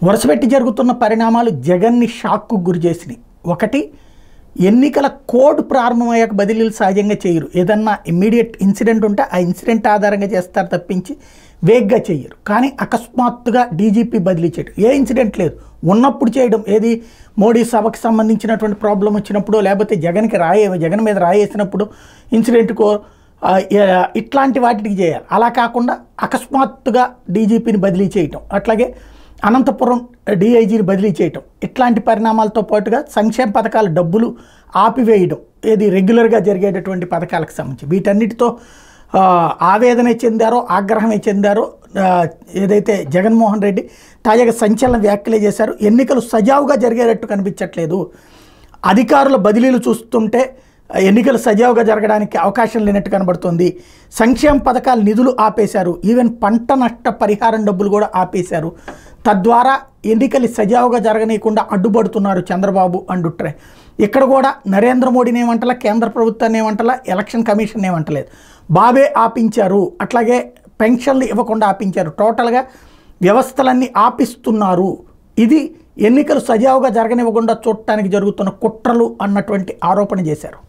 వరుసపెట్టి జరుగుతున్న పరిణామాలు జగన్ని షాక్కు గురి చేసినాయి. ఒకటి, ఎన్నికల కోడ్ ప్రారంభమయ్యాక బదిలీలు సహజంగా చేయరు. ఏదన్నా ఇమ్మీడియట్ ఇన్సిడెంట్ ఉంటే ఆ ఇన్సిడెంట్ ఆధారంగా చేస్తారు తప్పించి వేగ్గా చేయరు. కానీ అకస్మాత్తుగా డీజీపీ బదిలీ చేయడం, ఏ ఇన్సిడెంట్ లేదు ఉన్నప్పుడు చేయడం, ఏది మోడీ సభకు సంబంధించినటువంటి ప్రాబ్లం వచ్చినప్పుడు, లేకపోతే జగన్ మీద రాయేసినప్పుడు ఇన్సిడెంట్కో ఇట్లాంటి వాటికి చేయాలి. అలా కాకుండా అకస్మాత్తుగా డీజీపీని బదిలీ చేయటం, అట్లాగే అనంతపురం డిఐజీని బదిలీ చేయటం, ఇట్లాంటి పరిణామాలతో పాటుగా సంక్షేమ పథకాల డబ్బులు ఆపివేయడం, ఏది రెగ్యులర్గా జరిగేటటువంటి పథకాలకు సంబంధించి వీటన్నిటితో ఆవేదన చెందారో ఆగ్రహమే చెందారో ఏదైతే జగన్మోహన్ రెడ్డి తాజాగా సంచలన వ్యాఖ్యలు చేశారు. ఎన్నికలు సజావుగా జరిగేటట్టు కనిపించట్లేదు, అధికారుల బదిలీలు చూస్తుంటే ఎన్నికలు సజావుగా జరగడానికి అవకాశం లేనట్టు కనబడుతుంది, సంక్షేమ పథకాల నిధులు ఆపేశారు, ఈవెన్ పంట నష్ట పరిహారం డబ్బులు కూడా ఆపేశారు, తద్వారా ఎన్నికలు సజావుగా జరగనీయకుండా అడ్డుపడుతున్నారు చంద్రబాబు అంటుట్రే. ఇక్కడ కూడా నరేంద్ర మోడీని ఏమంటలా, కేంద్ర ప్రభుత్వాన్ని ఏమంటలా, ఎలక్షన్ కమిషన్ ఏమంటలేదు, బాబే ఆపించారు, అట్లాగే పెన్షన్లు ఇవ్వకుండా ఆపించారు, టోటల్గా వ్యవస్థలన్నీ ఆపిస్తున్నారు, ఇది ఎన్నికలు సజావుగా జరగనివ్వకుండా చూడటానికి జరుగుతున్న కుట్రలు అన్నటువంటి ఆరోపణ చేశారు.